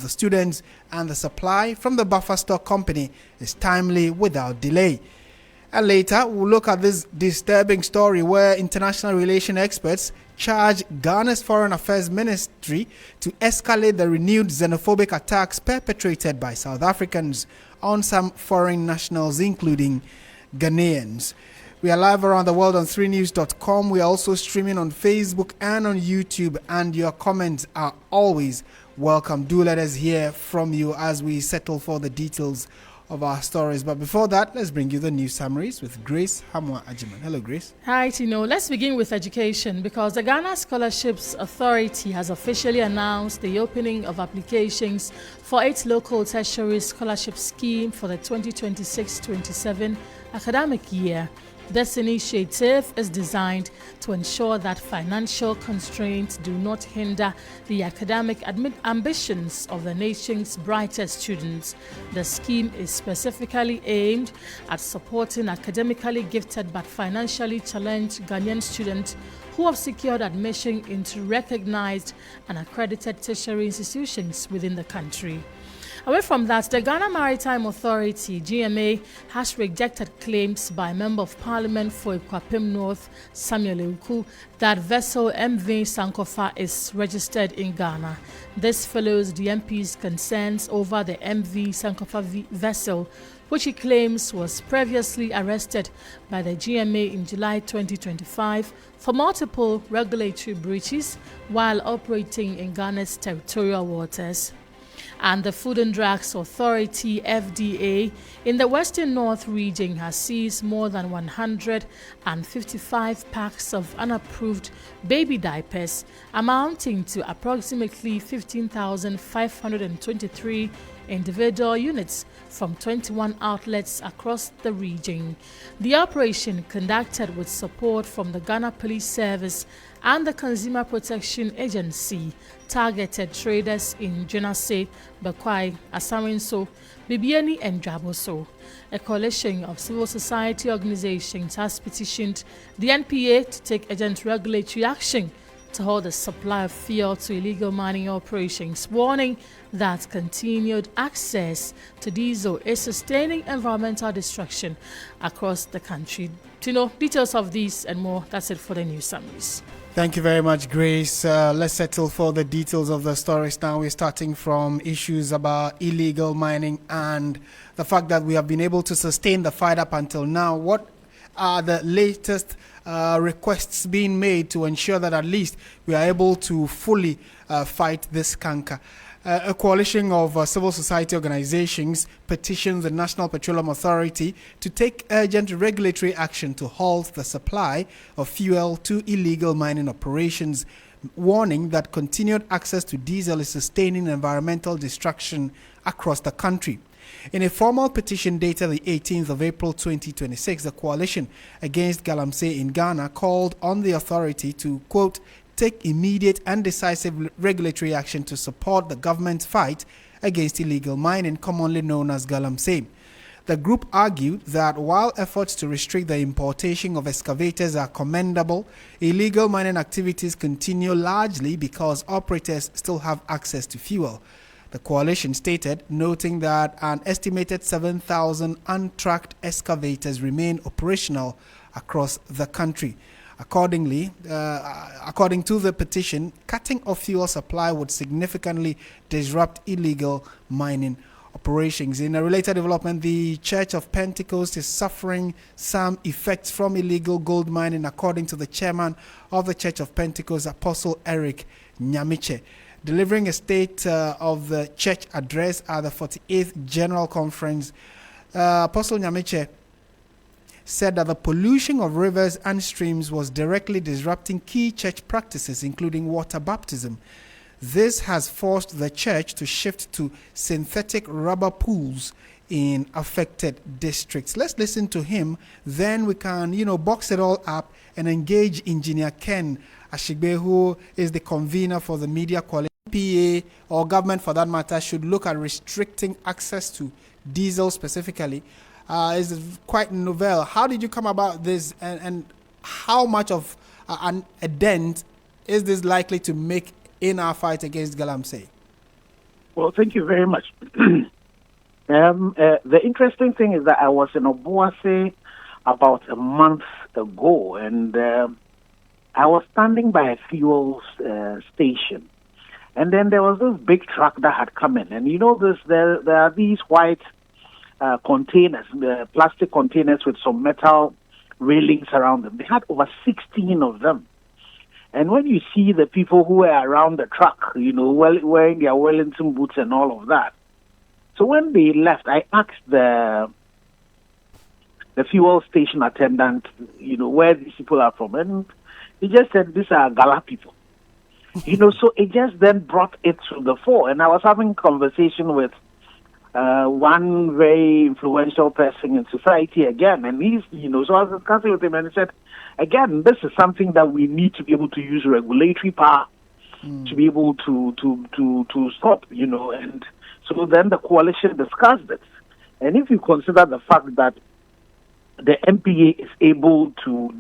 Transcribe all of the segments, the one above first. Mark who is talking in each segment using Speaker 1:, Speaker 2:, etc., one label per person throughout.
Speaker 1: the students, and the supply from the buffer stock company is timely without delay. And later, we'll look at this disturbing story where international relations experts charge Ghana's Foreign Affairs Ministry to escalate the renewed xenophobic attacks perpetrated by South Africans on some foreign nationals, including Ghanaians. We are live around the world on 3news.com. We are also streaming on Facebook and on YouTube, and your comments are always welcome. Do let us hear from you as we settle for the details of our stories. But before that, let's bring you the news summaries with Grace Hamwa Ajiman. Hello, Grace.
Speaker 2: Hi, Tino. Let's begin with education because the Ghana Scholarships Authority has officially announced the opening of applications for its local tertiary scholarship scheme for the 2026-27 academic year. This initiative is designed to ensure that financial constraints do not hinder the academic ambitions of the nation's brightest students. The scheme is specifically aimed at supporting academically gifted but financially challenged Ghanaian students who have secured admission into recognized and accredited tertiary institutions within the country. Away from that, the Ghana Maritime Authority, GMA, has rejected claims by Member of Parliament for Ikwapim North, Samuel Euku, that vessel MV Sankofa is registered in Ghana. This follows the MP's concerns over the MV Sankofa vessel, which he claims was previously arrested by the GMA in July 2025 for multiple regulatory breaches while operating in Ghana's territorial waters. And the Food and Drugs Authority, FDA, in the Western North region has seized more than 155 packs of unapproved baby diapers, amounting to approximately 15,523 individual units from 21 outlets across the region. The operation, conducted with support from the Ghana Police Service and the Consumer Protection Agency, targeted traders in Jonase, Bakwai, Asarinso, Bibiani and Jaboso. A coalition of civil society organizations has petitioned the NPA to take urgent regulatory action to hold the supply of fuel to illegal mining operations, warning that continued access to diesel is sustaining environmental destruction across the country. To know details of these and more, that's it for the news summaries.
Speaker 1: Thank you very much, Grace. Let's settle for the details of the stories now. We're starting from issues about illegal mining and the fact that we have been able to sustain the fight up until now. What are the latest requests being made to ensure that at least we are able to fully fight this canker? A coalition of civil society organizations petitions the National Petroleum Authority to take urgent regulatory action to halt the supply of fuel to illegal mining operations, warning that continued access to diesel is sustaining environmental destruction across the country. In a formal petition dated the 18th of April 2026, the Coalition Against Galamsey in Ghana called on the authority to, quote, take immediate and decisive regulatory action to support the government's fight against illegal mining, commonly known as Galamsey. The group argued that while efforts to restrict the importation of excavators are commendable, illegal mining activities continue largely because operators still have access to fuel. The coalition stated, noting that an estimated 7,000 untracked excavators remain operational across the country. According to the petition, cutting off fuel supply would significantly disrupt illegal mining operations. In a related development, the Church of Pentecost is suffering some effects from illegal gold mining, according to the chairman of the Church of Pentecost, Apostle Eric Nyamiche. Delivering a state of the church address at the 48th General Conference, Apostle Nyamiche said that the pollution of rivers and streams was directly disrupting key church practices, including water baptism. This has forced the church to shift to synthetic rubber pools in affected districts. Let's listen to him, then we can, box it all up and engage Engineer Ken Ashigbe, who is the convener for the Media Coalition. PA or government for that matter should look at restricting access to diesel specifically. Is quite novel. How did you come about this, and how much of a dent is this likely to make in our fight against Galamsey?
Speaker 3: Well, thank you very much. The interesting thing is that I was in Obuasi about a month ago, and I was standing by a fuel station, and then there was this big truck that had come in, and there are these white containers, plastic containers with some metal railings around them. They had over 16 of them. And when you see the people who were around the truck, wearing their Wellington boots and all of that. So when they left, I asked the fuel station attendant, where these people are from. And he just said, these are Gala people. So it just then brought it to the fore. And I was having a conversation with one very influential person in society again, and he's, so I was discussing with him, and he said, again, this is something that we need to be able to use regulatory power to be able to stop, and so then the coalition discussed it. And if you consider the fact that the MPA is able to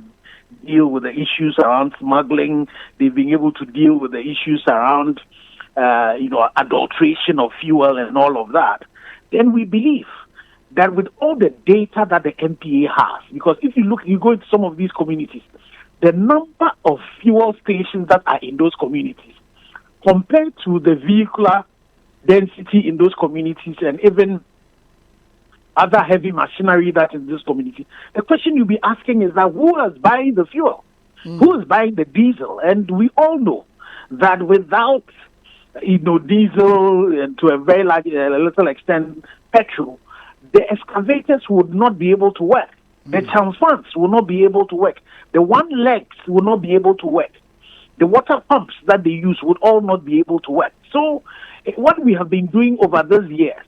Speaker 3: deal with the issues around smuggling, they've been able to deal with the issues around, adulteration of fuel and all of that, then we believe that with all the data that the MPA has, because if you go into some of these communities, the number of fuel stations that are in those communities compared to the vehicular density in those communities and even other heavy machinery that is in this community, the question you'll be asking is that who is buying the fuel? Who is buying the diesel? And we all know that without diesel and to a very large, little extent, petrol, the excavators would not be able to work. The transfers will not be able to work. The one legs will not be able to work. The water pumps that they use would all not be able to work. So what we have been doing over these years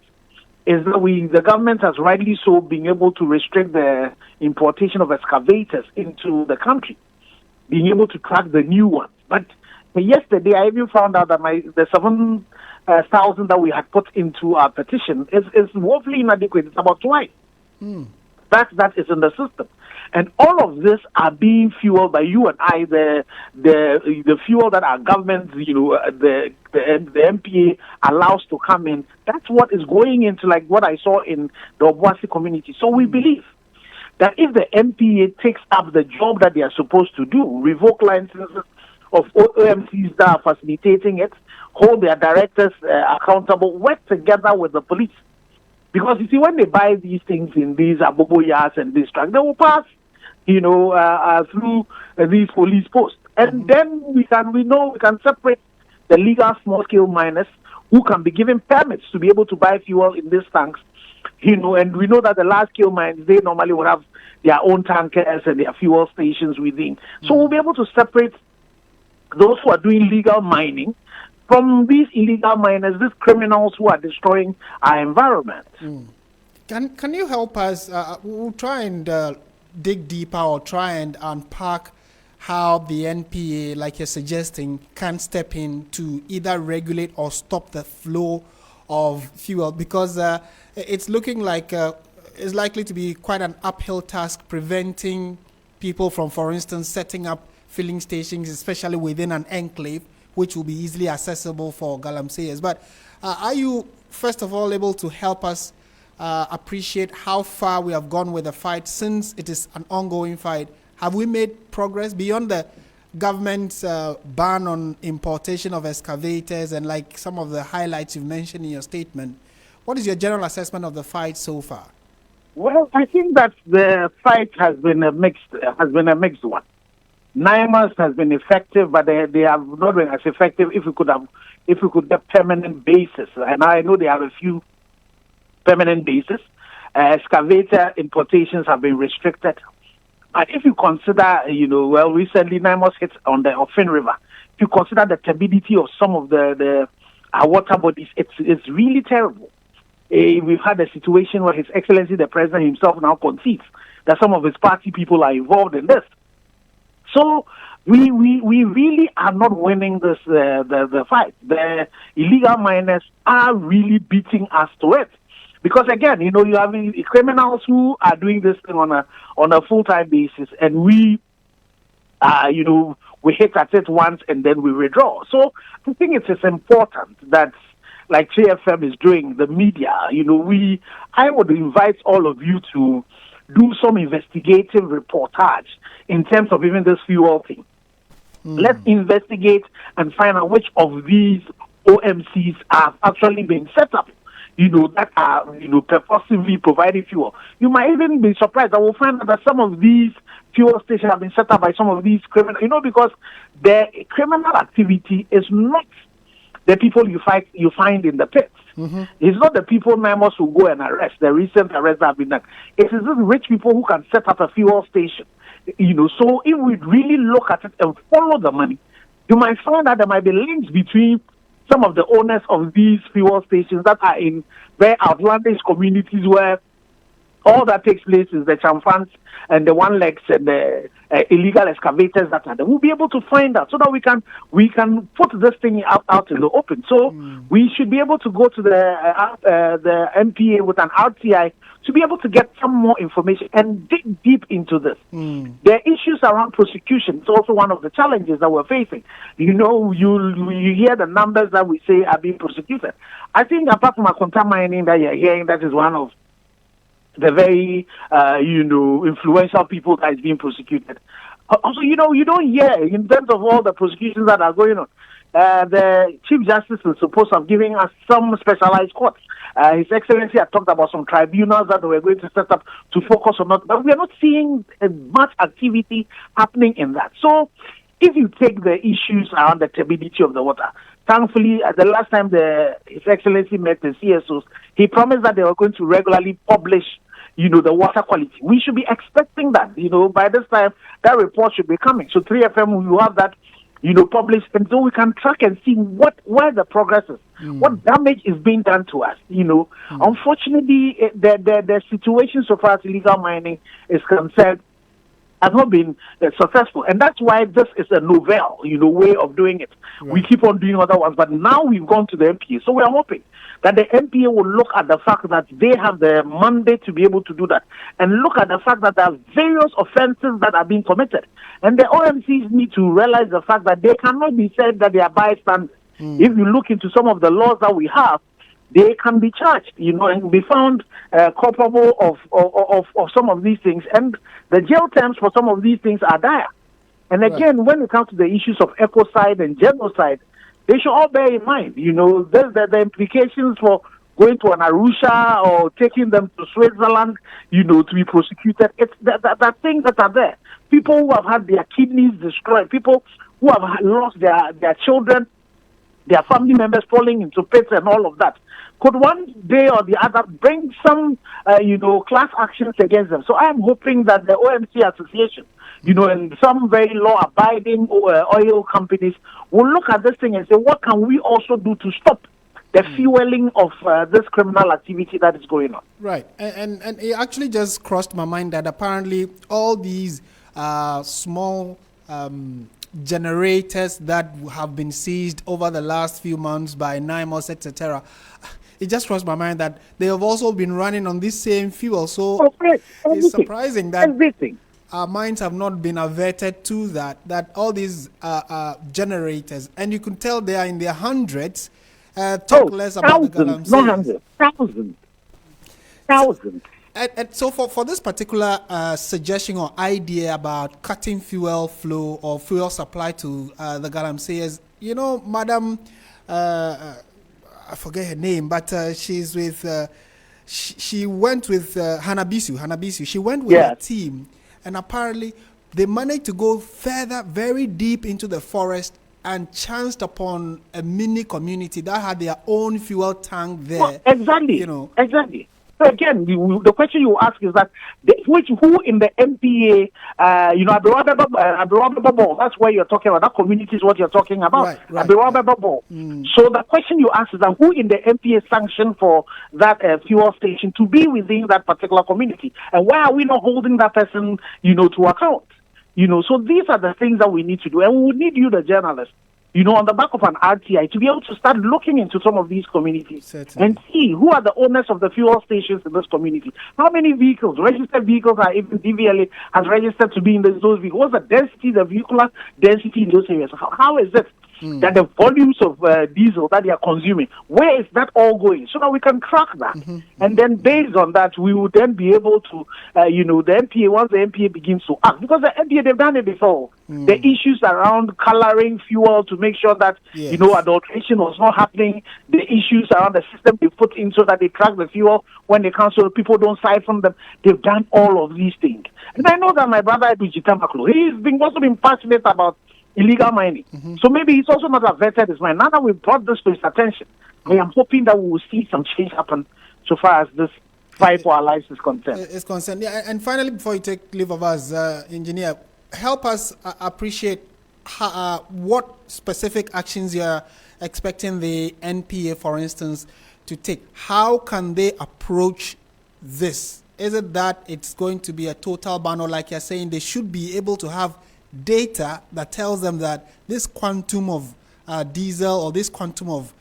Speaker 3: is that the government has rightly so been able to restrict the importation of excavators into the country, being able to track the new ones. But yesterday, I even found out that the 7,000 that we had put into our petition is woefully inadequate. It's about twice. That is in the system. And all of this are being fueled by you and I, the fuel that our government, the MPA allows to come in. That's what is going into, like what I saw in the Obuasi community. So we believe that if the MPA takes up the job that they are supposed to do, revoke licenses of OMCs that are facilitating it, hold their directors accountable, work together with the police. Because you see, when they buy these things in these aboboyas and these trucks, they will pass, through these police posts. And then we can separate the legal small-scale miners who can be given permits to be able to buy fuel in these tanks, and we know that the large-scale mines, they normally will have their own tankers and their fuel stations within. So we'll be able to separate those who are doing legal mining from these illegal miners, these criminals who are destroying our environment.
Speaker 1: Can you help us? We'll try and dig deeper or try and unpack how the NPA, like you're suggesting, can step in to either regulate or stop the flow of fuel, because it's looking like it's likely to be quite an uphill task preventing people from, for instance, setting up filling stations, especially within an enclave, which will be easily accessible for galamseyers. But are you, first of all, able to help us appreciate how far we have gone with the fight, since it is an ongoing fight? Have we made progress beyond the government's ban on importation of excavators and like some of the highlights you've mentioned in your statement? What is your general assessment of the fight so far?
Speaker 3: Well, I think that the fight has been a mixed one. NIMAS has been effective, but they have not been as effective if we could get permanent bases. And I know they have a few permanent bases. Excavator importations have been restricted. But if you consider, recently NIMAS hit on the Ofin River. If you consider the turbidity of some of our water bodies, it's really terrible. We've had a situation where His Excellency the President himself now concedes that some of his party people are involved in this. So we really are not winning this the fight. The illegal miners are really beating us to it, because again, you have criminals who are doing this thing on a full-time basis, and we hit at it once and then we withdraw. So I think it is important that like JFM is doing, the media, I would invite all of you to do some investigative reportage in terms of even this fuel thing. Let's investigate and find out which of these OMCs have actually been set up, that are, purposively providing fuel. You might even be surprised. I will find out that some of these fuel stations have been set up by some of these criminals, because the criminal activity is not the people you find in the pits. It's not the people members who go and arrest. The recent arrests have been done. It is these rich people who can set up a fuel station. So if we really look at it and follow the money, you might find that there might be links between some of the owners of these fuel stations that are in very outlandish communities where all that takes place is the chamfans and the one legs and the illegal excavators that are there. We'll be able to find out so that we can put this thing out in the open. So we should be able to go to the MPA with an RTI to be able to get some more information and dig deep into this. There are issues around prosecution. It's also one of the challenges that we're facing. You hear the numbers that we say are being prosecuted. I think apart from a mining that you're hearing, that is one of the very, influential people that is being prosecuted. Also, you don't hear, in terms of all the prosecutions that are going on, the Chief Justice is supposed to have given us some specialized courts. His Excellency had talked about some tribunals that we're going to set up to focus on that, but we are not seeing much activity happening in that. So, if you take the issues around the turbidity of the water, thankfully, the last time His Excellency met the CSOS, he promised that they were going to regularly publish the water quality. We should be expecting that, by this time, that report should be coming. So 3FM, we will have that, published, and so we can track and see where the progress is, what damage is being done to us, Unfortunately, the situation so far as illegal mining is concerned has not been successful. And that's why this is a novel, way of doing it. Right. We keep on doing other ones, but now we've gone to the MPA. So we are hoping that the MPA will look at the fact that they have the mandate to be able to do that, and look at the fact that there are various offenses that are being committed. And the OMCs need to realize the fact that they cannot be said that they are bystanders. If you look into some of the laws that we have, they can be charged, and be found culpable of some of these things. And the jail terms for some of these things are dire. And again, when it comes to the issues of ecocide and genocide, they should all bear in mind, the implications for going to an Arusha or taking them to Switzerland, to be prosecuted. It's the things that are there. People who have had their kidneys destroyed, people who have lost their children, their family members falling into pits and all of that. Could one day or the other bring some, class actions against them? So I am hoping that the OMC Association, and some very law-abiding oil companies will look at this thing and say, what can we also do to stop the fueling of this criminal activity that is going on?
Speaker 1: Right. And it actually just crossed my mind that apparently all these small generators that have been seized over the last few months by NIMOS, etc., it just crossed my mind that they have also been running on this same fuel. So it's surprising that our minds have not been averted to that all these generators, and you can tell they are in their hundreds, talk less about the galamsey.
Speaker 3: No hundreds, thousands.
Speaker 1: And so for this particular suggestion or idea about cutting fuel flow or fuel supply to the galamseyers, Madam, I forget her name, but she's with, she went with Hanabisu. She went with her team, and apparently they managed to go further, very deep into the forest, and chanced upon a mini community that had their own fuel tank there.
Speaker 3: Well, exactly. Exactly. So again, the question you ask is that who in the MPA, that's where you're talking about. That community is what you're talking about. Right. So the question you ask is that who in the MPA sanctioned for that fuel station to be within that particular community, and why are we not holding that person, to account? So these are the things that we need to do, and we would need you, the journalists, on the back of an RTI, to be able to start looking into some of these communities and see who are the owners of the fuel stations in this community. How many vehicles, registered vehicles, are even DVLA has registered to be in those vehicles? What's the density, the vehicular density in those areas? How is it? that the volumes of diesel that they are consuming, where is that all going? So that we can track that. And then based on that, we will then be able to, the MPA, once the MPA begins to act, because the MPA, they've done it before. The issues around coloring fuel to make sure that, adulteration was not happening, the issues around the system they put in so that they track the fuel when they come so people don't siphon them. They've done all of these things. And I know that my brother, he's also been passionate about illegal mining. So maybe he's also not averted his mind. Now that we've brought this to his attention, I am hoping that we will see some change happen so far as this fight for our lives is concerned.
Speaker 1: It's concerned. Yeah, and finally, before you take leave of us, Engineer, help us appreciate what specific actions you are expecting the NPA, for instance, to take. How can they approach this? Is it that it's going to be a total ban, or like you're saying, they should be able to have data that tells them that this quantum of diesel or this quantum of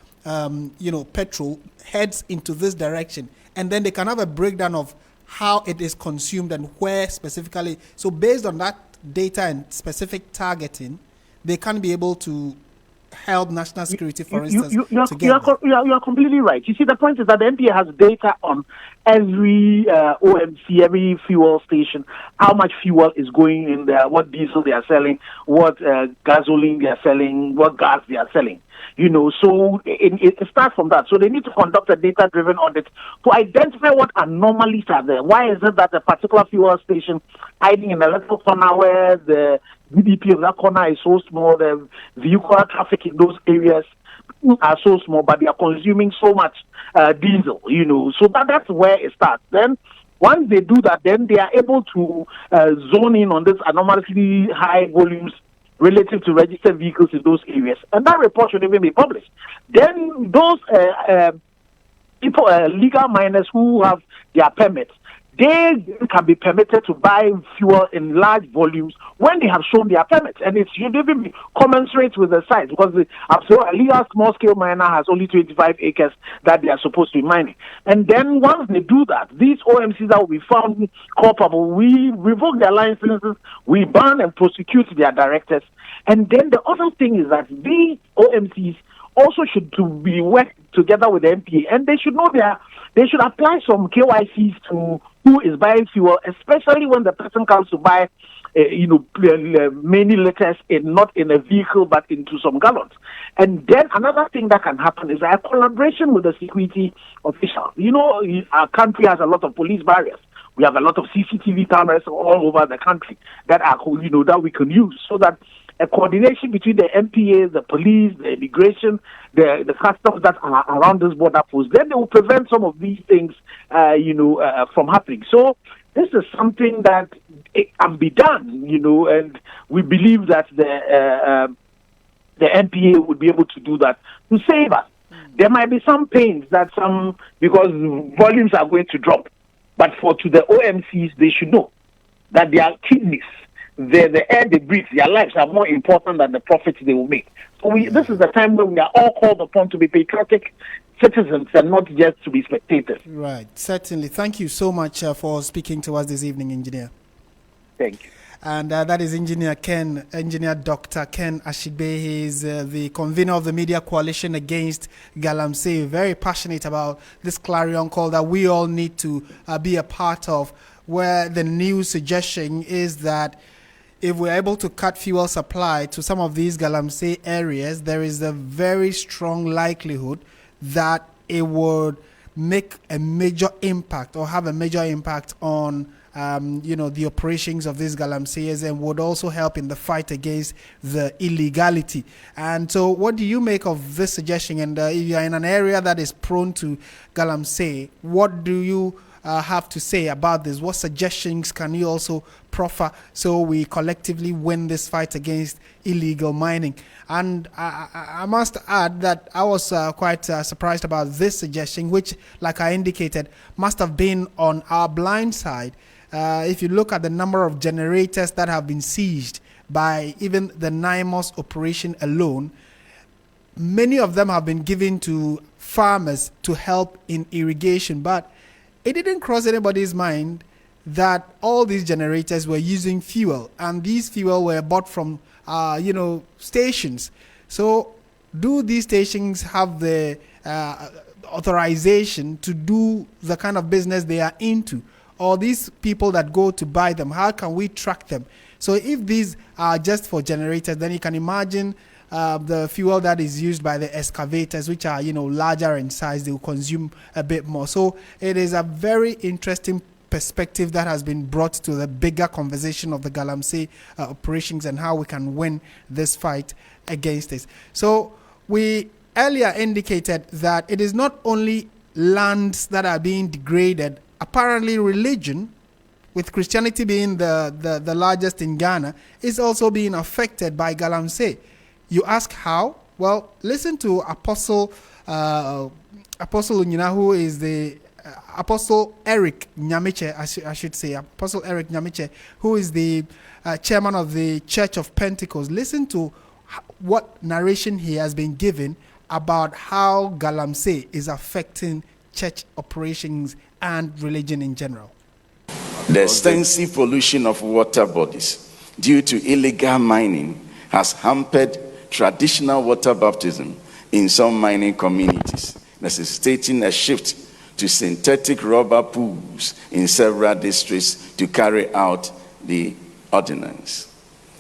Speaker 1: petrol heads into this direction, and then they can have a breakdown of how it is consumed and where specifically. So based on that data and specific targeting, they can be able to help national security, for instance.
Speaker 3: You are completely right. You see, the point is that the NPA has data on every OMC, every fuel station, how much fuel is going in there, what diesel they are selling, what gasoline they are selling, what gas they are selling. So it starts from that. So they need to conduct a data-driven audit to identify what anomalies are there. Why is it that a particular fuel station hiding in a little corner where the GDP of that corner is so small, the vehicular traffic in those areas are so small, but they are consuming so much diesel, So that's where it starts. Then once they do that, then they are able to zone in on this anomaly high volumes relative to registered vehicles in those areas. And that report should even be published. Then those people, legal miners who have their permits, they can be permitted to buy fuel in large volumes when they have shown their permits. And it should even be commensurate with the size, because a legal small-scale miner has only 25 acres that they are supposed to be mining. And then once they do that, these OMCs that will be found culpable, we revoke their licenses, we ban and prosecute their directors. And then the other thing is that these OMCs also should be worked together with the MPA, and they should know they should apply some KYCs to who is buying fuel, especially when the person comes to buy, many liters not in a vehicle but into some gallons. And then another thing that can happen is a collaboration with the security officials. Our country has a lot of police barriers. We have a lot of CCTV cameras all over the country that are, that we can use, so that a coordination between the MPA, the police, the immigration, the customs that are around this border post, then they will prevent some of these things, from happening. So this is something that it can be done, and we believe that the MPA would be able to do that to save us. There might be some pains because volumes are going to drop, but to the OMCs, they should know that their kidneys, the air they breathe, their lives are more important than the profits they will make. So this is the time when we are all called upon to be patriotic citizens and not just to be spectators.
Speaker 1: Right, certainly. Thank you so much for speaking to us this evening, Engineer.
Speaker 3: Thank you.
Speaker 1: And that is Engineer Dr. Ken Ashigbe. He is the convener of the Media Coalition Against Galamsey, very passionate about this clarion call that we all need to be a part of, where the new suggestion is that if we're able to cut fuel supply to some of these Galamsey areas, there is a very strong likelihood that it would make a major impact or have a major impact on the operations of these Galamseyers, and would also help in the fight against the illegality. And so what do you make of this suggestion? And if you're in an area that is prone to Galamsey, what do you have to say about this? What suggestions can you also proffer so we collectively win this fight against illegal mining? And I must add that I was quite surprised about this suggestion, which, like I indicated, must have been on our blind side. If you look at the number of generators that have been seized by even the NIMOS operation alone, many of them have been given to farmers to help in irrigation, but it didn't cross anybody's mind that all these generators were using fuel, and these fuel were bought from stations. So, do these stations have the authorization to do the kind of business they are into? Or these people that go to buy them, how can we track them? So if these are just for generators, then you can imagine the fuel that is used by the excavators, which are, larger in size, they will consume a bit more. So it is a very interesting perspective that has been brought to the bigger conversation of the Galamsey operations and how we can win this fight against this. So we earlier indicated that it is not only lands that are being degraded. Apparently religion, with Christianity being the largest in Ghana, is also being affected by Galamsey. You ask how? Well, listen to Apostle Unyina, who is the Apostle Eric Nyamiche, I should say, Apostle Eric Nyamiche, who is the chairman of the Church of Pentecost. Listen to what narration he has been given about how Galamsey is affecting church operations and religion in general.
Speaker 4: The extensive pollution of water bodies due to illegal mining has hampered traditional water baptism in some mining communities, necessitating a shift to synthetic rubber pools in several districts to carry out the ordinance.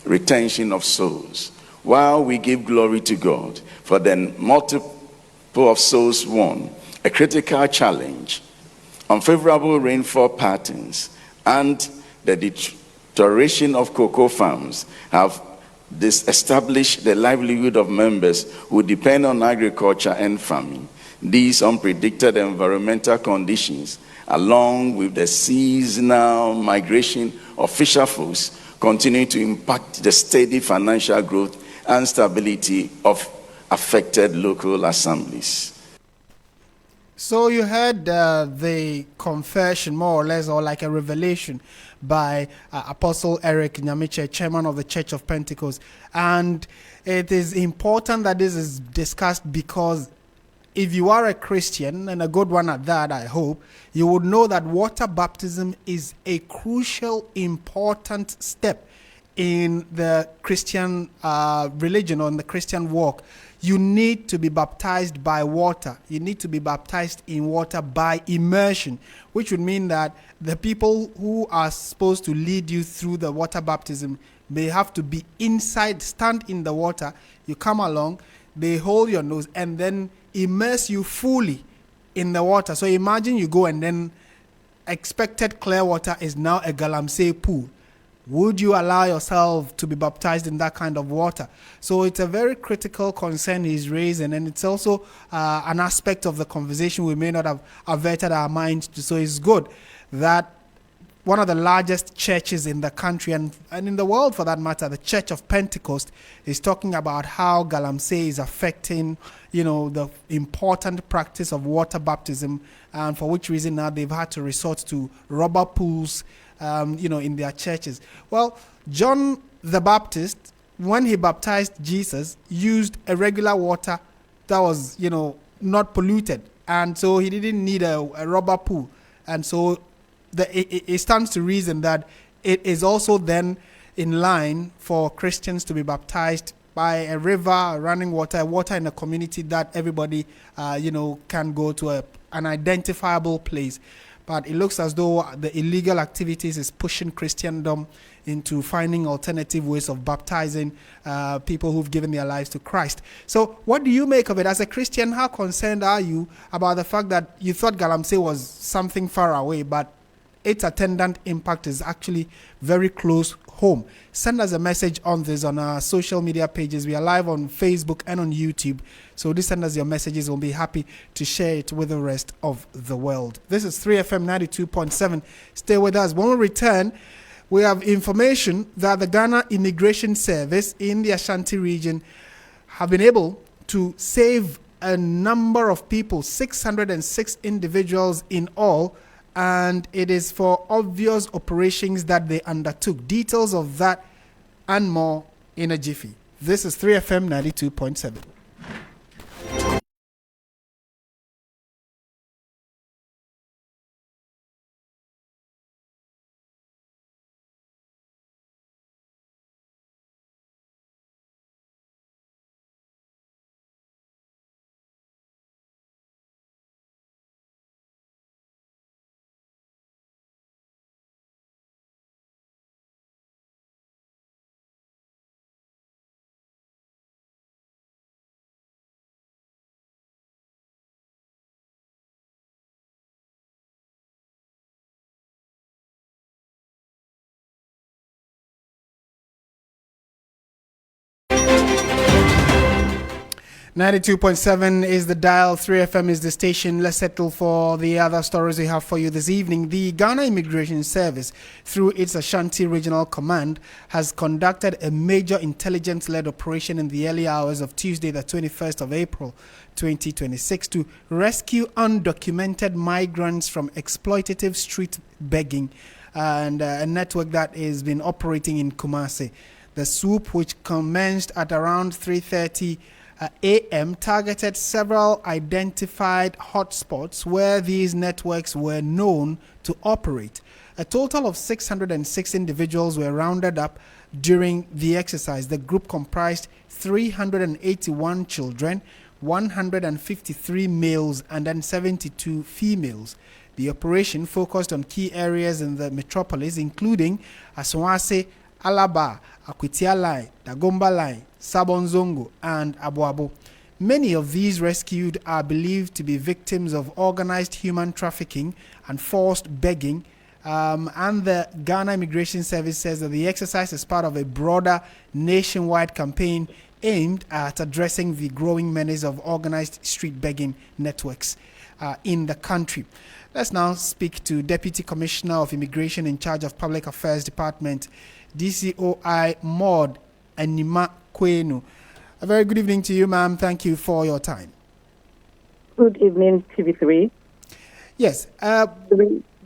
Speaker 4: Retention of souls. While we give glory to God for the multiple of souls won, a critical challenge, unfavorable rainfall patterns, and the deterioration of cocoa farms have disestablished the livelihood of members who depend on agriculture and farming. These unpredicted environmental conditions, along with the seasonal migration of fisher folks, continue to impact the steady financial growth and stability of affected local assemblies.
Speaker 1: So you heard the confession, more or less, or like a revelation by Apostle Eric Nyamiche, chairman of the Church of Pentecost. And it is important that this is discussed because if you are a Christian, and a good one at that, I hope, you would know that water baptism is a crucial, important step in the Christian religion, or in the Christian walk. You need to be baptized by water. You need to be baptized in water by immersion, which would mean that the people who are supposed to lead you through the water baptism, they have to be inside, stand in the water. You come along, they hold your nose and then immerse you fully in the water. So imagine you go and then expected clear water is now a Galamsey pool. Would you allow yourself to be baptized in that kind of water? So it's a very critical concern he's raising, and it's also an aspect of the conversation we may not have averted our minds to. So it's good that one of the largest churches in the country and in the world, for that matter, the Church of Pentecost, is talking about how Galamsey is affecting, the important practice of water baptism, and for which reason now they've had to resort to rubber pools, in their churches. Well, John the Baptist, when he baptized Jesus, used a regular water that was, not polluted. And so he didn't need a rubber pool. And so it stands to reason that it is also then in line for Christians to be baptized by a river, running water in a community that everybody, can go to an identifiable place. But it looks as though the illegal activities is pushing Christendom into finding alternative ways of baptizing people who've given their lives to Christ. So what do you make of it? As a Christian, how concerned are you about the fact that you thought Galamsey was something far away, but its attendant impact is actually very close home? Send us a message on this on our social media pages. We are live on Facebook and on YouTube. So do send us your messages. We'll be happy to share it with the rest of the world. This is 3FM 92.7. Stay with us. When we return, we have information that the Ghana Immigration Service in the Ashanti region have been able to save a number of people, 606 individuals in all, and it is for obvious operations that they undertook. Details of that and more in a jiffy. This is 3FM 92.7. 92.7 is the dial, 3FM is the station. Let's settle for the other stories we have for you this evening. The Ghana Immigration Service, through its Ashanti Regional Command, has conducted a major intelligence-led operation in the early hours of Tuesday, the 21st of April, 2026, to rescue undocumented migrants from exploitative street begging and a network that has been operating in Kumasi. The swoop, which commenced at around 3:30 a.m., targeted several identified hotspots where these networks were known to operate. A total of 606 individuals were rounded up during the exercise. The group comprised 381 children, 153 males, and then 72 females. The operation focused on key areas in the metropolis, including Aswase, Alaba, Akwitia Line, Dagomba Line, Sabonzongo, and Abuabo. Many of these rescued are believed to be victims of organized human trafficking and forced begging. And the Ghana Immigration Service says that the exercise is part of a broader nationwide campaign aimed at addressing the growing menace of organized street begging networks in the country. Let's now speak to Deputy Commissioner of Immigration in charge of Public Affairs Department, DCOI Maud Anima Kwenu. A very good evening to you, ma'am. Thank you for your time.
Speaker 5: Good evening, TV3.
Speaker 1: Yes.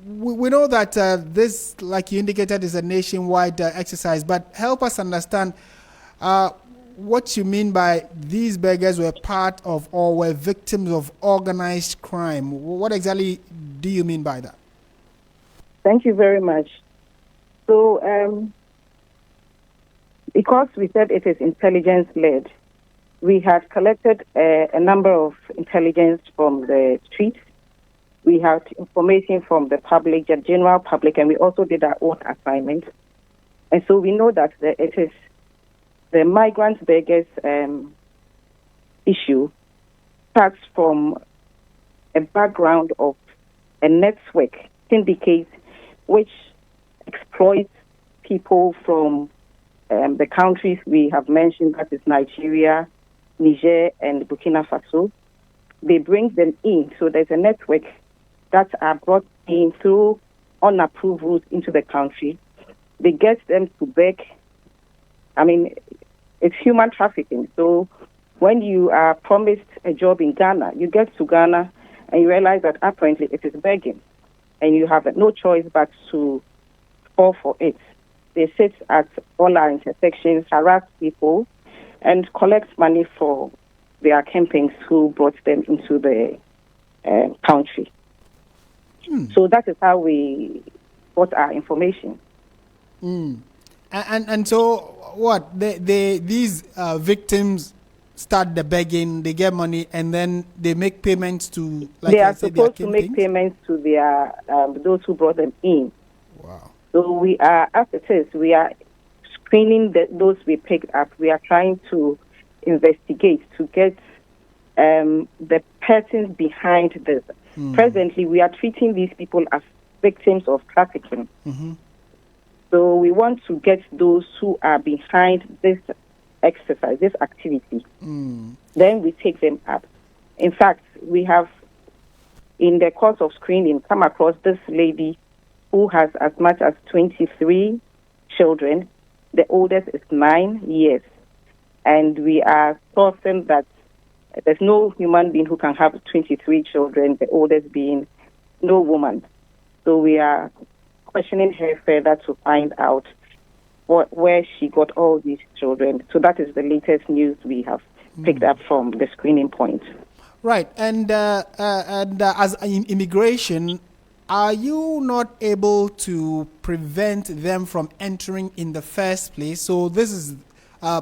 Speaker 1: We know that this, like you indicated, is a nationwide exercise, but help us understand what you mean by these beggars were part of or were victims of organized crime. What exactly do you mean by that?
Speaker 5: Thank you very much. So, because we said it is intelligence-led, we had collected a number of intelligence from the streets. We had information from the public, the general public, and we also did our own assignment. And so we know that it is the migrant beggars issue starts from a background of a network syndicate which exploits people from the countries we have mentioned, that is Nigeria, Niger, and Burkina Faso. They bring them in. So there's a network that are brought in through unapproved routes into the country. They get them to beg. I mean, it's human trafficking. So when you are promised a job in Ghana, you get to Ghana and you realize that apparently it is begging, and you have no choice but to fall for it. They sit at all our intersections, harass people, and collect money for their campaigns who brought them into the country. So that is how we got our information.
Speaker 1: And so what? These victims start the begging, they get money, and then they make payments to, like
Speaker 5: they are supposed to make payments to their those who brought them in.
Speaker 1: Wow.
Speaker 5: So we are, as it is, we are screening those we picked up. We are trying to investigate to get the persons behind this. Presently, we are treating these people as victims of trafficking. So we want to get those who are behind this exercise, this activity. Then we take them up. In fact, we have, in the course of screening, come across this lady who has as much as 23 children. The oldest is 9 years. And we are certain that there's no human being who can have 23 children, the oldest being no woman. So we are questioning her further to find out where she got all these children. So that is the latest news we have picked up from the screening point.
Speaker 1: Right. And as immigration, are you not able to prevent them from entering in the first place? So this is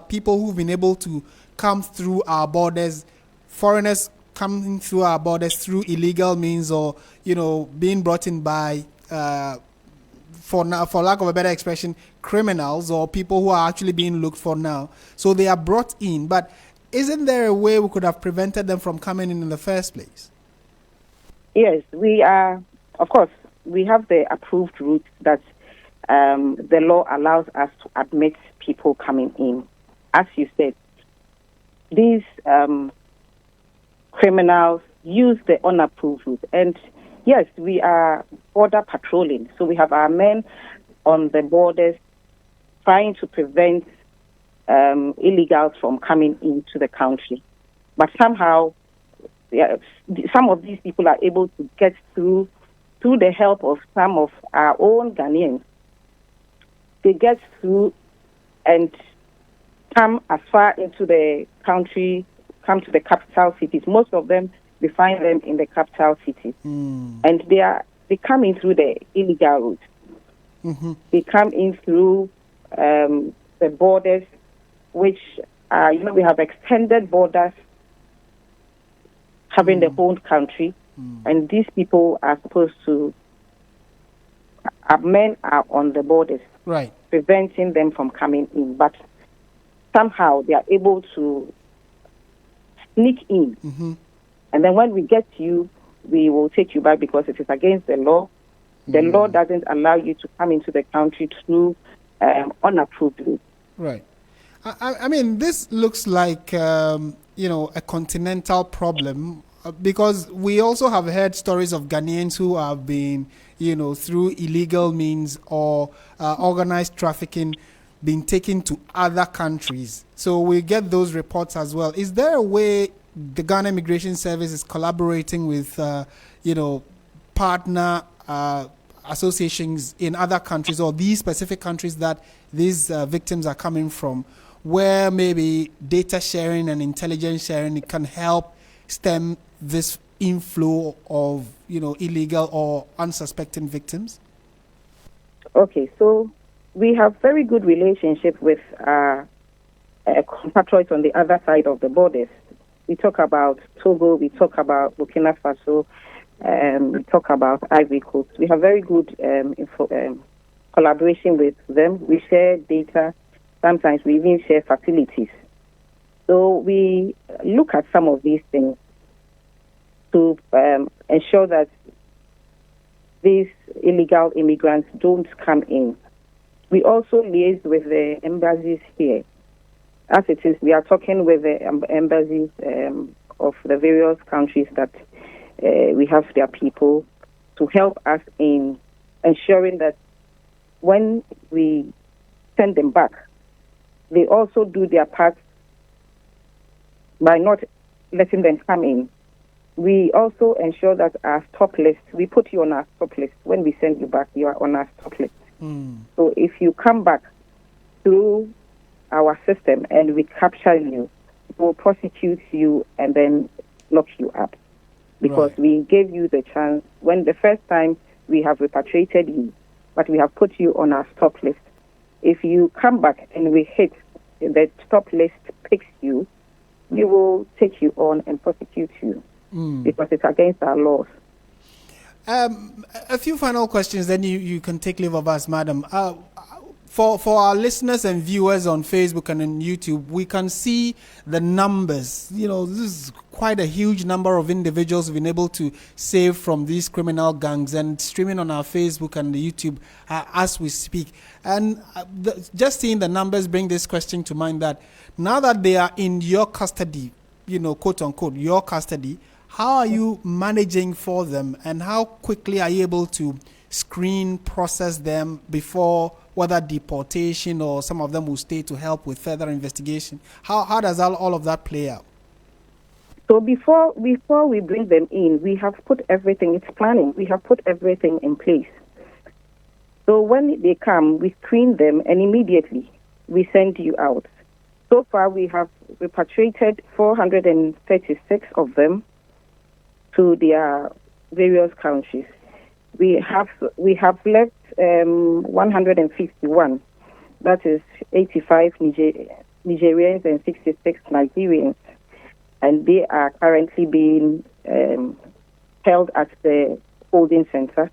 Speaker 1: people who've been able to come through our borders, foreigners coming through our borders through illegal means, or, you know, being brought in by, for lack of a better expression, criminals or people who are actually being looked for now. So they are brought in. But isn't there a way we could have prevented them from coming in the first place?
Speaker 5: Yes, we are. Of course, we have the approved route that the law allows us to admit people coming in. As you said, these criminals use the unapproved route. And yes, we are border patrolling. So we have our men on the borders trying to prevent illegals from coming into the country. But somehow, some of these people are able to get through the help of some of our own Ghanaians. They get through and come as far into the country, come to the capital cities. Most of them, we find them in the capital cities. And they come in through the illegal route.
Speaker 1: Mm-hmm.
Speaker 5: They come in through the borders, which are, we have extended borders covering the whole country. And these people are supposed to, our men are on the borders,
Speaker 1: right,
Speaker 5: preventing them from coming in. But somehow they are able to sneak in.
Speaker 1: Mm-hmm.
Speaker 5: And then when we get you, we will take you back because it is against the law. The law doesn't allow you to come into the country through unapproved route.
Speaker 1: Right. I mean, this looks like, a continental problem because we also have heard stories of Ghanaians who have been, through illegal means or organized trafficking, being taken to other countries. So we get those reports as well. Is there a way the Ghana Immigration Service is collaborating with, partner associations in other countries or these specific countries that these victims are coming from, where maybe data sharing and intelligence sharing can help stem this inflow of, illegal or unsuspecting victims?
Speaker 5: Okay, so we have very good relationship with our compatriots on the other side of the borders. We talk about Togo, we talk about Burkina Faso, we talk about Ivory Coast. We have very good collaboration with them. We share data. Sometimes we even share facilities. So we look at some of these things to ensure that these illegal immigrants don't come in. We also liaise with the embassies here. As it is, we are talking with the embassies of the various countries that we have their people to help us in ensuring that when we send them back, they also do their part by not letting them come in. We also ensure that our stop list, we put you on our stop list. When we send you back, you are on our stop list. So if you come back through our system and we capture you, we'll prosecute you and then lock you up. Because we gave you the chance when the first time we have repatriated you, but we have put you on our stop list. If you come back and we hit the stop list picks you, we will take you on and prosecute you because it's against our laws.
Speaker 1: A few final questions, then you can take leave of us, madam. For our listeners and viewers on Facebook and on YouTube, we can see the numbers. This is quite a huge number of individuals who've been able to save from these criminal gangs and streaming on our Facebook and the YouTube as we speak. And just seeing the numbers bring this question to mind that now that they are in your custody, quote unquote, your custody, how are you managing for them and how quickly are you able to screen, process them before whether deportation or some of them will stay to help with further investigation? How does all of that play out?
Speaker 5: So before we bring them in, we have put everything, it's planning, we have put everything in place. So when they come, we screen them and immediately we send you out. So far we have repatriated 436 of them to their various countries. We have left 151. That is 85 Nigerians and 66 Nigerians, and they are currently being held at the holding center.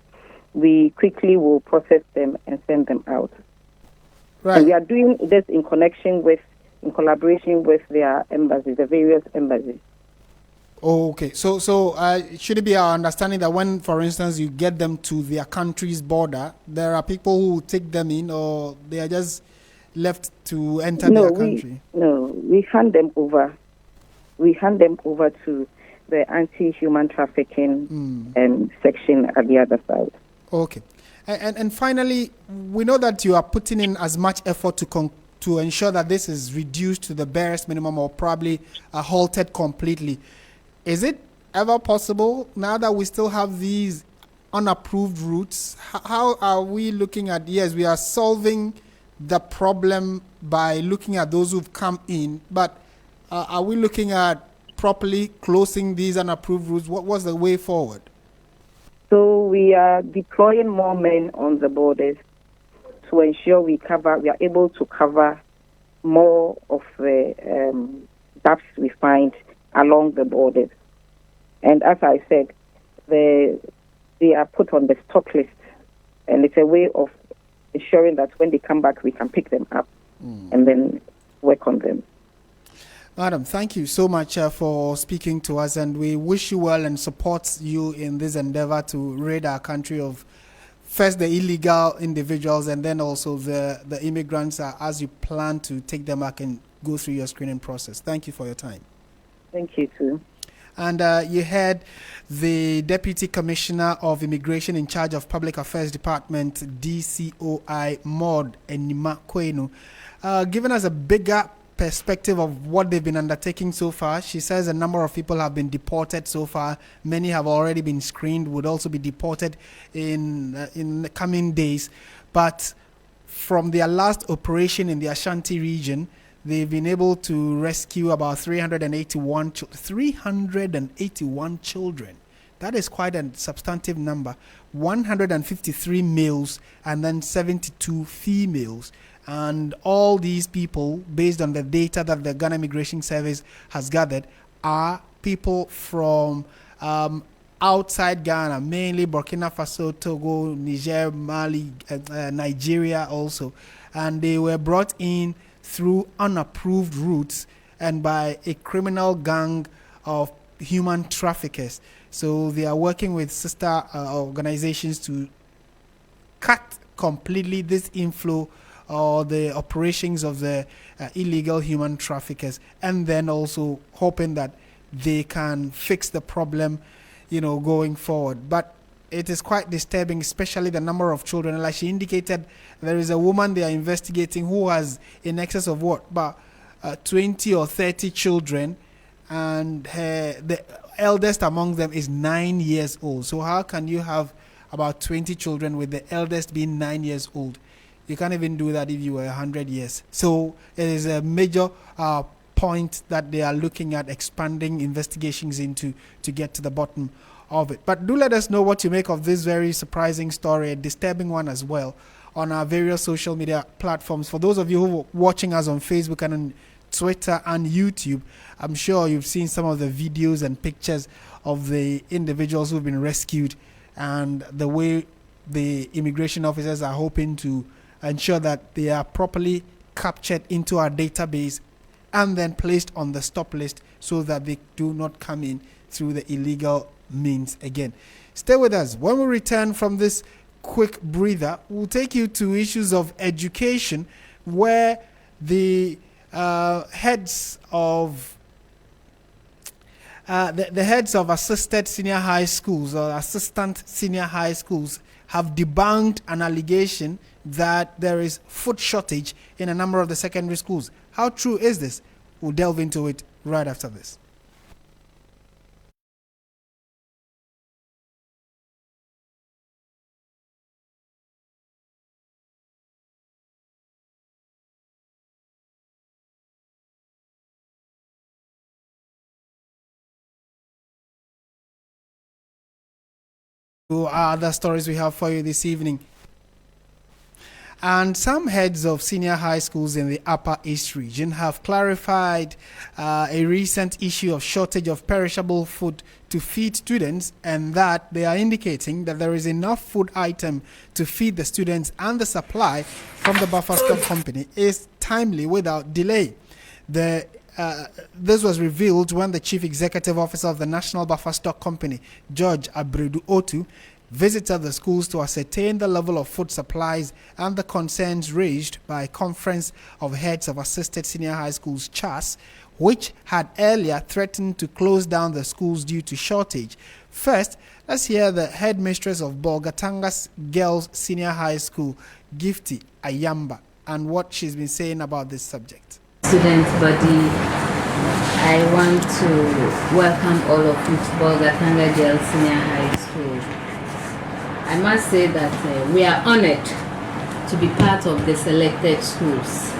Speaker 5: We quickly will process them and send them out.
Speaker 1: Right.
Speaker 5: And we are doing this in collaboration with their embassies, the various embassies.
Speaker 1: Oh, okay. So should it be our understanding that when, for instance, you get them to their country's border, there are people who take them in, or they are just left to enter their country?
Speaker 5: We hand them over. We hand them over to the anti-human trafficking section at the other side.
Speaker 1: Okay. And finally, we know that you are putting in as much effort to ensure that this is reduced to the barest minimum or probably halted completely. Is it ever possible, now that we still have these unapproved routes, how are we looking at, yes, we are solving the problem by looking at those who've come in, but are we looking at properly closing these unapproved routes? What was the way forward?
Speaker 5: So we are deploying more men on the borders to ensure we are able to cover more of the gaps we find along the borders. And as I said, they are put on the stock list, and it's a way of ensuring that when they come back, we can pick them up and then work on them.
Speaker 1: Madam, thank you so much for speaking to us, and we wish you well and support you in this endeavor to rid our country of first the illegal individuals and then also the immigrants as you plan to take them back and go through your screening process. Thank you for your time.
Speaker 5: Thank you too.
Speaker 1: And you heard the Deputy Commissioner of Immigration in charge of Public Affairs Department, DCOI, Maud Enima Kwenu, giving us a bigger perspective of what they've been undertaking so far. She says a number of people have been deported so far. Many have already been screened, would also be deported in the coming days. But from their last operation in the Ashanti region, they've been able to rescue about 381 children. That is quite a substantive number. 153 males and then 72 females. And all these people, based on the data that the Ghana Immigration Service has gathered, are people from outside Ghana, mainly Burkina Faso, Togo, Niger, Mali, Nigeria also. And they were brought in through unapproved routes and by a criminal gang of human traffickers. So they are working with sister organizations to cut completely this inflow or the operations of the illegal human traffickers, and then also hoping that they can fix the problem, going forward. But it is quite disturbing, especially the number of children. And like she indicated, there is a woman they are investigating who has in excess of about 20 or 30 children, and the eldest among them is 9 years old. So how can you have about 20 children with the eldest being 9 years old? You can't even do that if you were 100 years. So it is a major point that they are looking at expanding investigations into to get to the bottom of it. But do let us know what you make of this very surprising story, a disturbing one as well, on our various social media platforms. For those of you who are watching us on Facebook and on Twitter and YouTube, I'm sure you've seen some of the videos and pictures of the individuals who've been rescued and the way the immigration officers are hoping to ensure that they are properly captured into our database and then placed on the stop list so that they do not come in through the illegal means again. Stay with us. When we return from this quick breather, we'll take you to issues of education, where the heads of the heads of assisted senior high schools or assistant senior high schools have debunked an allegation that there is food shortage in a number of the secondary schools. How true is this? We'll delve into it right after this. Other stories we have for you this evening. And some heads of senior high schools in the Upper East region have clarified a recent issue of shortage of perishable food to feed students, and that they are indicating that there is enough food item to feed the students and the supply from the buffer stock company is timely without delay. This was revealed when the Chief Executive Officer of the National Buffer Stock Company, George Abredu Otu, visited the schools to ascertain the level of food supplies and the concerns raised by a conference of heads of assisted senior high schools CHAS, which had earlier threatened to close down the schools due to shortage. First, let's hear the headmistress of Bolgatanga's Girls Senior High School, Gifty Ayamba, and what she's been saying about this subject.
Speaker 6: Student body, I want to welcome all of you to Bolgatanga Girls Senior High School. I must say that we are honored to be part of the selected schools,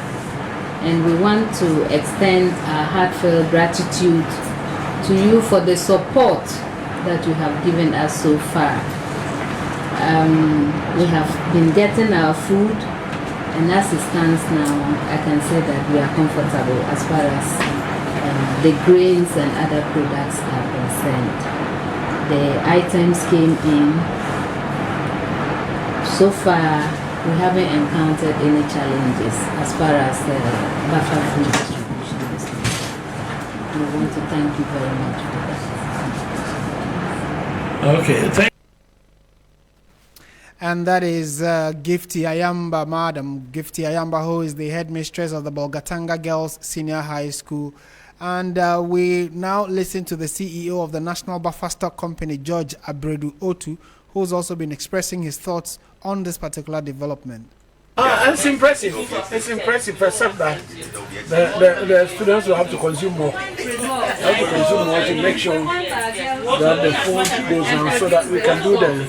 Speaker 6: and we want to extend our heartfelt gratitude to you for the support that you have given us so far. We have been getting our food, and as it stands now, I can say that we are comfortable as far as the grains and other products are concerned. The items came in. So far, we haven't encountered any challenges as far as buffer food distribution is concerned. We want to thank you very much for that.
Speaker 7: Okay, thank.
Speaker 1: And that is Gifty Ayamba, Madam Gifty Ayamba, who is the headmistress of the Bolgatanga Girls Senior High School. And we now listen to the CEO of the National Buffer Stock Company, George Asiedu-Dartey, who's also been expressing his thoughts on this particular development.
Speaker 7: It's impressive. It's impressive, except that the students will have to consume more. They have to consume more to make sure that the food goes on so that we can do the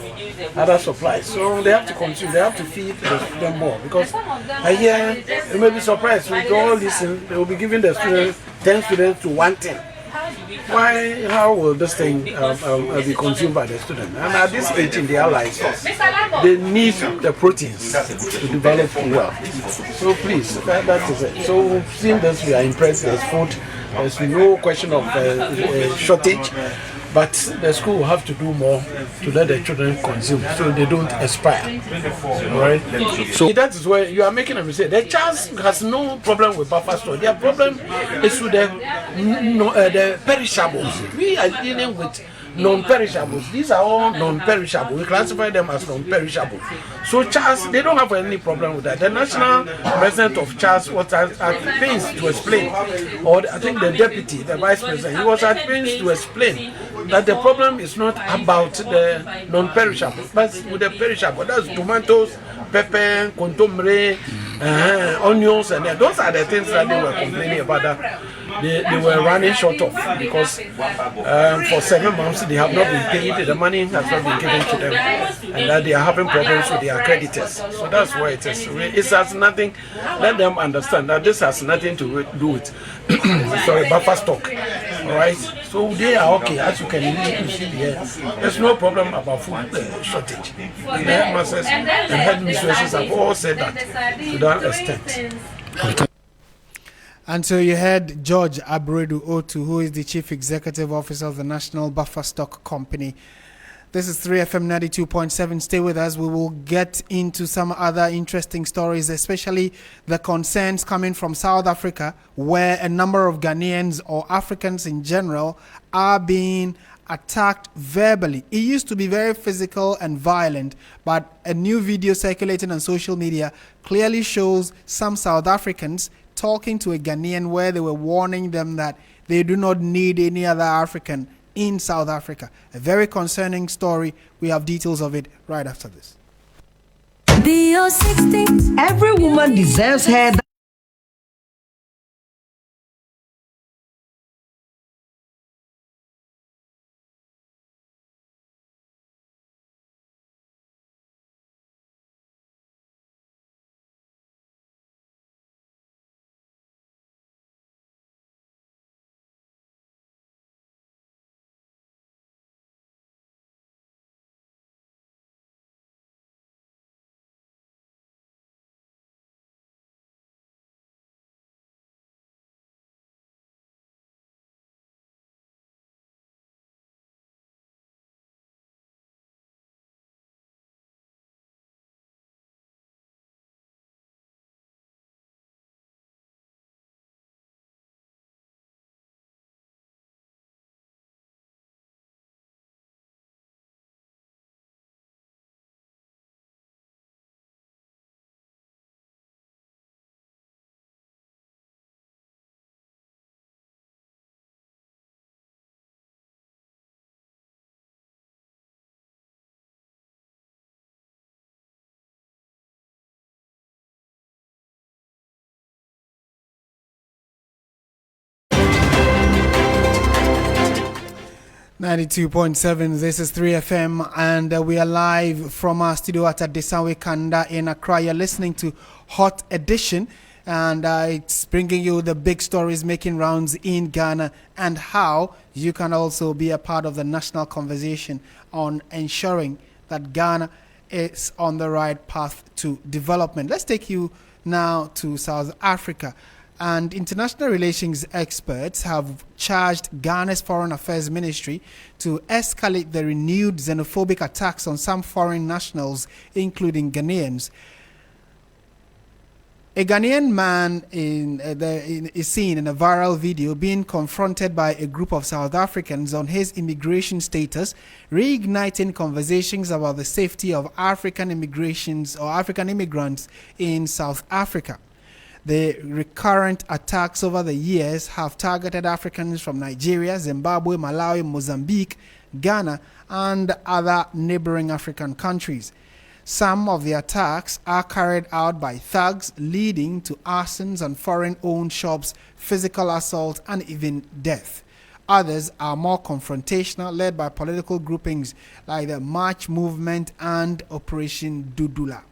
Speaker 7: other supplies. So they have to consume, they have to feed them more. Because I hear, you may be surprised, with all this, they will be giving the students, 10 students to 1 10. Why, how will this thing be consumed by the student? And at this age in their lives, they need the proteins to develop well. So please, that is it. So seeing this, we are impressed. There's food, there's no question of shortage, but the school will have to do more to let the children consume so they don't expire. All right? So that is where you are making a mistake. The child has no problem with buffer store. Their problem is with the perishables. We are dealing with non-perishables. These are all non-perishable. We classify them as non-perishable. So CHAS, they don't have any problem with that. The national president of CHAS was at pains to explain, or I think the deputy, the vice president, he was at pains to explain that the problem is not about the non-perishable, but with the perishable. That's tomatoes, pepper, contomere, onions, and those are the things that they were complaining about. That they were running short of, because for 7 months they have not been paid, the money has not been given to them, and that they are having problems with their creditors. So that's why it is. It has nothing, let them understand that this has nothing to do with sorry, buffer stock. Alright, so they are okay, as you can see here. There's no problem about food shortage. The headmasters and headmistresses have all said that to that extent.
Speaker 1: And so you heard George Asiedu-Dartey, who is the Chief Executive Officer of the National Buffer Stock Company. This is 3FM 92.7. Stay with us. We will get into some other interesting stories, especially the concerns coming from South Africa, where a number of Ghanaians or Africans in general are being attacked verbally. It used to be very physical and violent, but a new video circulating on social media clearly shows some South Africans talking to a Ghanaian where they were warning them that they do not need any other African in South Africa. A very concerning story. We have details of it right after this.
Speaker 8: Every woman deserves her
Speaker 1: 92.7, this is 3FM, and we are live from our studio at Desawe Kanda in Accra. You're listening to Hot Edition, and it's bringing you the big stories making rounds in Ghana and how you can also be a part of the national conversation on ensuring that Ghana is on the right path to development. Let's take you now to South Africa. And international relations experts have charged Ghana's Foreign Affairs Ministry to escalate the renewed xenophobic attacks on some foreign nationals, including Ghanaians. A Ghanaian man is seen in a viral video being confronted by a group of South Africans on his immigration status, reigniting conversations about the safety of African immigrants in South Africa. The recurrent attacks over the years have targeted Africans from Nigeria, Zimbabwe, Malawi, Mozambique, Ghana, and other neighboring African countries. Some of the attacks are carried out by thugs, leading to arsons on foreign-owned shops, physical assault, and even death. Others are more confrontational, led by political groupings like the March Movement and Operation Dudula.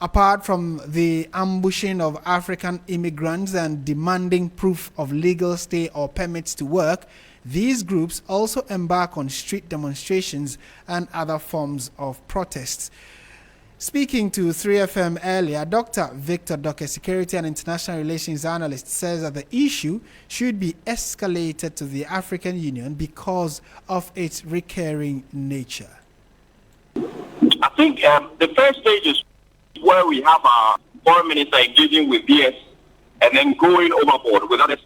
Speaker 1: Apart from the ambushing of African immigrants and demanding proof of legal stay or permits to work, these groups also embark on street demonstrations and other forms of protests. Speaking to 3FM earlier, Dr. Victor Doke, Security and International Relations Analyst, says that the issue should be escalated to the African Union because of its recurring nature.
Speaker 9: I think the first stage is where we have our foreign minister engaging with BS and then going overboard with other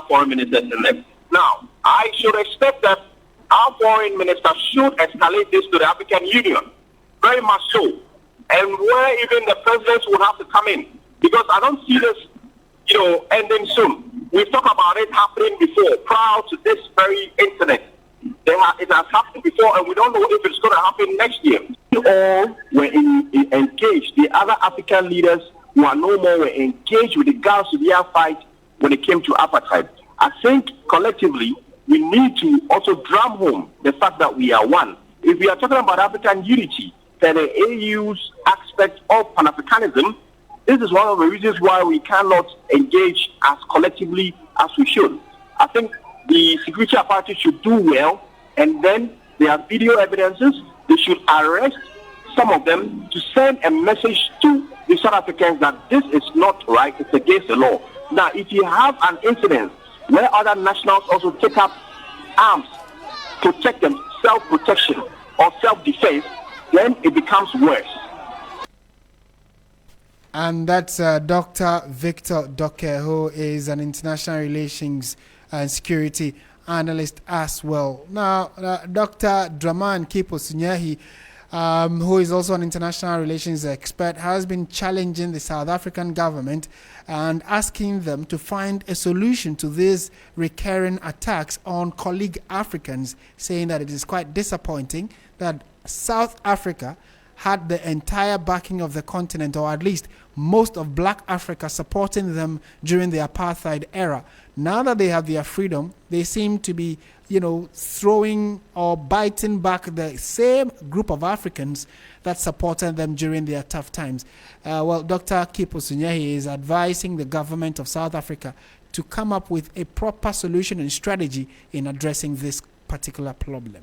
Speaker 9: foreign ministers in them. Now, I should expect that our foreign minister should escalate this to the African Union, very much so, and where even the presidents will have to come in, because I don't see this, ending soon. We've talked about it happening before, prior to this very incident. It has happened before, and we don't know if it's going to happen next year. All were engaged. The other African leaders who are no more were engaged with regards to their fight when it came to apartheid. I think collectively we need to also drum home the fact that we are one. If we are talking about African unity, then the AU's aspect of Pan-Africanism, this is one of the reasons why we cannot engage as collectively as we should. I think the security apparatus should do well, and then there are video evidences. They should arrest some of them to send a message to the South Africans that this is not right, it's against the law. Now, if you have an incident where other nationals also take up arms, protect them, self-protection or self-defense, then it becomes worse.
Speaker 1: And that's Dr. Victor Doke, who is an international relations and security analyst as well. Now, Dr. Draman Kipo-Sunyahi, who is also an international relations expert, has been challenging the South African government and asking them to find a solution to these recurring attacks on colleague Africans, saying that it is quite disappointing that South Africa had the entire backing of the continent, or at least most of Black Africa, supporting them during the apartheid era. Now that they have their freedom, they seem to be, throwing or biting back the same group of Africans that supported them during their tough times. Dr. Kipo-Sunyahi is advising the government of South Africa to come up with a proper solution and strategy in addressing this particular problem.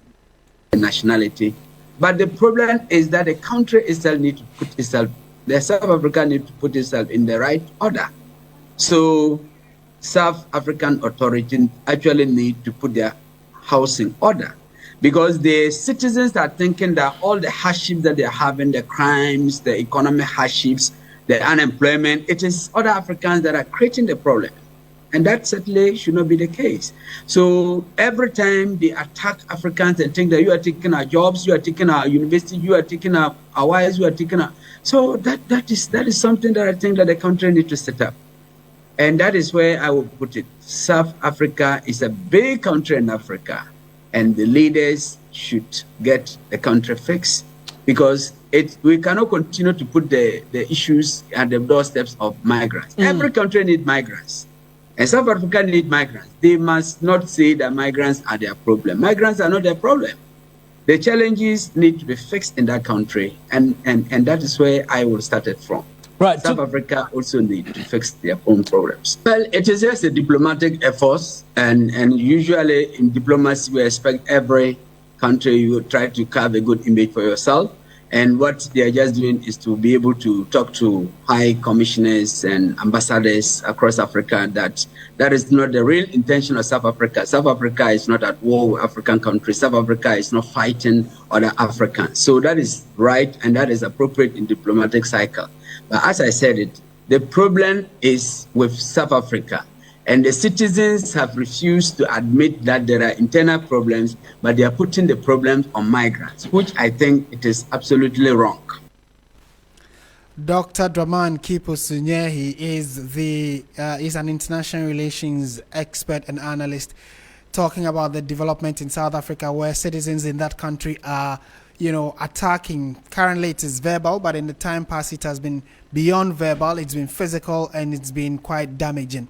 Speaker 10: Nationality. But the problem is that the country itself needs to put itself, the South Africa needs to put itself in the right order. So South African authorities actually need to put their house in order, because the citizens are thinking that all the hardships that they're having, the crimes, the economic hardships, the unemployment, it is other Africans that are creating the problem. And that certainly should not be the case. So every time they attack Africans and think that you are taking our jobs, you are taking our university, you are taking our wives, you are taking our... So that is something that I think that the country needs to set up. And that is where I will put it. South Africa is a big country in Africa, and the leaders should get the country fixed, because we cannot continue to put the issues at the doorsteps of migrants. Every country needs migrants. And South Africa need migrants. They must not say that migrants are their problem. Migrants are not their problem. The challenges need to be fixed in that country, and that is where I will start it from.
Speaker 11: Right.
Speaker 10: South Africa also need to fix their own problems. Well, it is just a diplomatic effort, and usually in diplomacy we expect every country you try to carve a good image for yourself. And what they are just doing is to be able to talk to high commissioners and ambassadors across Africa that is not the real intention of South Africa. South Africa is not at war with African countries. South Africa is not fighting other Africans. So that is right, and that is appropriate in diplomatic cycle. But as I said it, the problem is with South Africa. And the citizens have refused to admit that there are internal problems, but they are putting the problems on migrants, which I think it is absolutely wrong.
Speaker 1: Dr. Draman Kipo-Sunyehi is an international relations expert and analyst, talking about the development in South Africa, where citizens in that country are, attacking. Currently it is verbal, but in the time past it has been beyond verbal. It's been physical, and it's been quite damaging.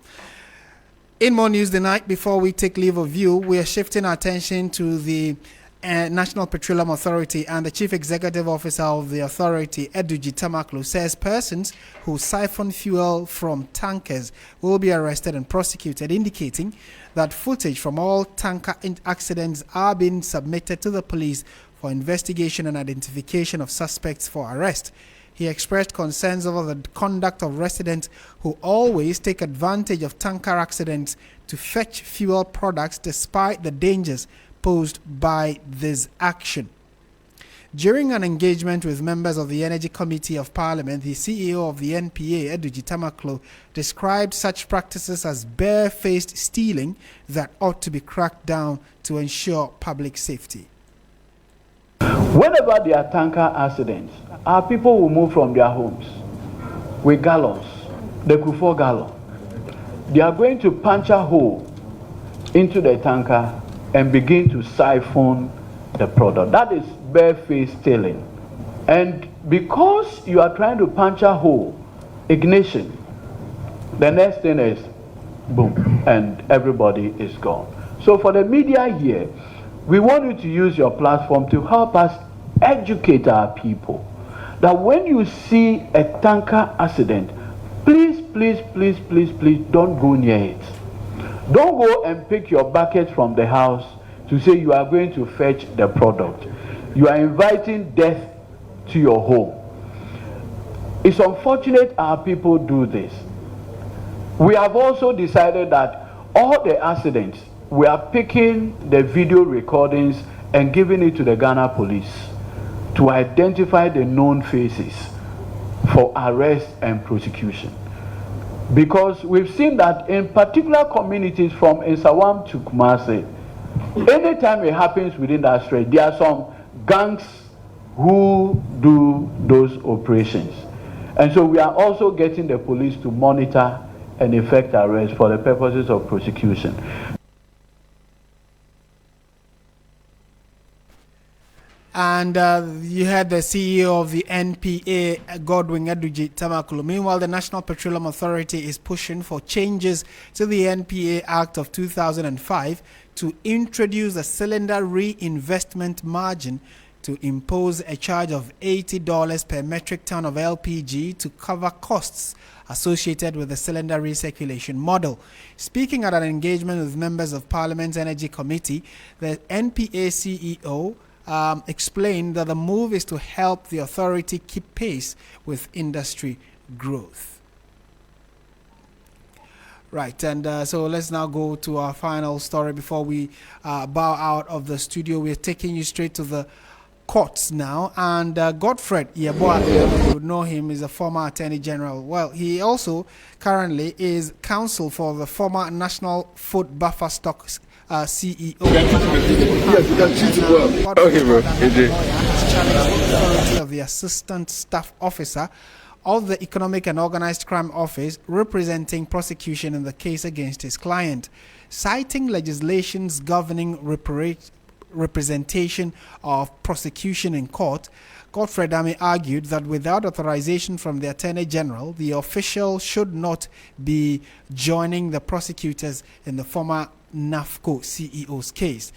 Speaker 1: In more news tonight, before we take leave of you, we are shifting our attention to the National Petroleum Authority, and the Chief Executive Officer of the authority, Asiedu-Dartey, says persons who siphon fuel from tankers will be arrested and prosecuted, indicating that footage from all tanker accidents are being submitted to the police for investigation and identification of suspects for arrest. He expressed concerns over the conduct of residents who always take advantage of tanker accidents to fetch fuel products despite the dangers posed by this action. During an engagement with members of the Energy Committee of Parliament, the CEO of the NPA, Asiedu-Dartey, described such practices as barefaced stealing that ought to be cracked down to ensure public safety.
Speaker 12: Whenever there are tanker accidents, our people will move from their homes with gallons, the Kufor gallon. They are going to punch a hole into the tanker and begin to siphon the product. That is barefaced stealing. And because you are trying to punch a hole, ignition, the next thing is boom, and everybody is gone. So for the media here, we want you to use your platform to help us educate our people that when you see a tanker accident, please don't go near it. Don't go and pick your bucket from the house to say you are going to fetch the product. You are inviting death to your home. It's unfortunate our people do this. We have also decided that all the accidents, we are picking the video recordings and giving it to the Ghana police to identify the known faces for arrest and prosecution. Because we've seen that in particular communities from Nsawam to Kumasi, anytime it happens within that stretch, there are some gangs who do those operations. And so we are also getting the police to monitor and effect arrests for the purposes of prosecution.
Speaker 1: And you had the CEO of the NPA, Godwin Asiedu-Dartey. Meanwhile, the National Petroleum Authority is pushing for changes to the NPA Act of 2005 to introduce a cylinder reinvestment margin to impose a charge of $80 per metric ton of LPG to cover costs associated with the cylinder recirculation model. Speaking at an engagement with members of Parliament's Energy Committee, the NPA CEO explained that the move is to help the authority keep pace with industry growth. Right, and so let's now go to our final story before we bow out of the studio. We're taking you straight to the courts now, and Godfred Yeboah, you would know him, is a former Attorney General. Well, he also currently is counsel for the former National Food Buffer Stocks CEO.
Speaker 13: Yes, you can treat it well. Okay, bro.
Speaker 1: The of the Assistant Staff Officer of the Economic and Organized Crime Office, representing prosecution in the case against his client, citing legislations governing representation of prosecution in court. Godfrey Dame argued that without authorization from the Attorney General, the official should not be joining the prosecutors in the former NAFCO CEO's case.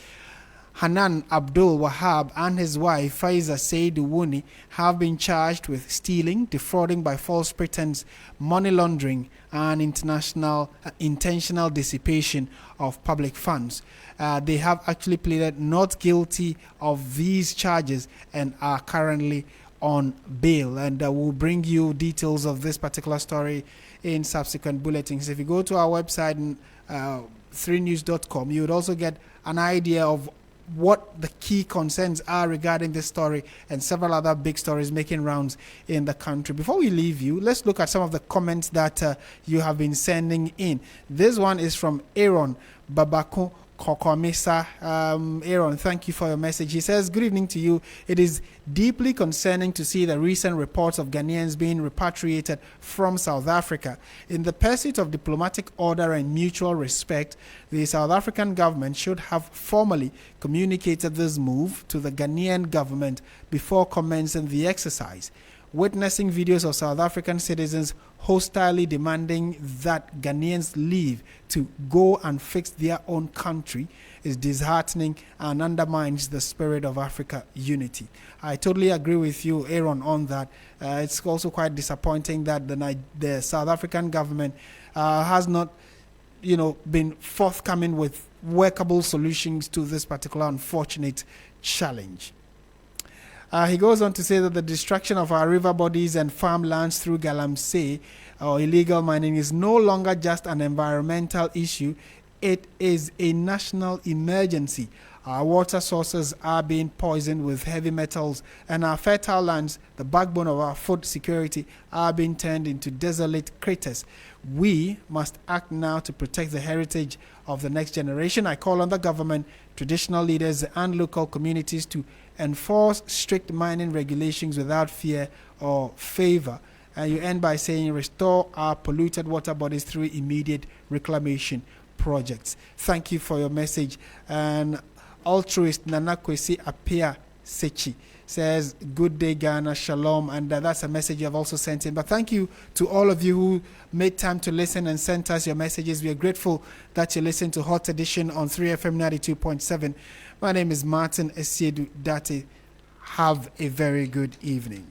Speaker 1: Hanan Abdul Wahab and his wife Faiza Asiedu-Dartey have been charged with stealing, defrauding by false pretense, money laundering, and intentional dissipation of public funds. They have actually pleaded not guilty of these charges and are currently on bail. And we'll bring you details of this particular story in subsequent bulletins. If you go to our website, 3news.com, you would also get an idea of what the key concerns are regarding this story and several other big stories making rounds in the country. Before we leave you, let's look at some of the comments that you have been sending in. This one is from Aaron Babako Kokomisa. Aaron, thank you for your message. He says, good evening to you. It is deeply concerning to see the recent reports of Ghanaians being repatriated from South Africa. In the pursuit of diplomatic order and mutual respect, the South African government should have formally communicated this move to the Ghanaian government before commencing the exercise. Witnessing videos of South African citizens hostilely demanding that Ghanaians leave to go and fix their own country is disheartening and undermines the spirit of Africa unity. I totally agree with you, Aaron, on that. It's also quite disappointing that the South African government has not, been forthcoming with workable solutions to this particular unfortunate challenge. He goes on to say that the destruction of our river bodies and farmlands through galamsey or illegal mining is no longer just an environmental issue. It is a national emergency. Our water sources are being poisoned with heavy metals, and our fertile lands, the backbone of our food security, are being turned into desolate craters. We must act now to protect the heritage of the next generation. I call on the government, traditional leaders, and local communities to enforce strict mining regulations without fear or favor. And you end by saying, restore our polluted water bodies through immediate reclamation projects. Thank you for your message. And altruist Nana Kwesi Apia Sechi says, good day Ghana, shalom. And that's a message you have also sent in. But thank you to all of you who made time to listen and sent us your messages. We are grateful that you listened to HALT Edition on 3FM 92.7. My name is Martin Asiedu-Dartey. Have a very good evening.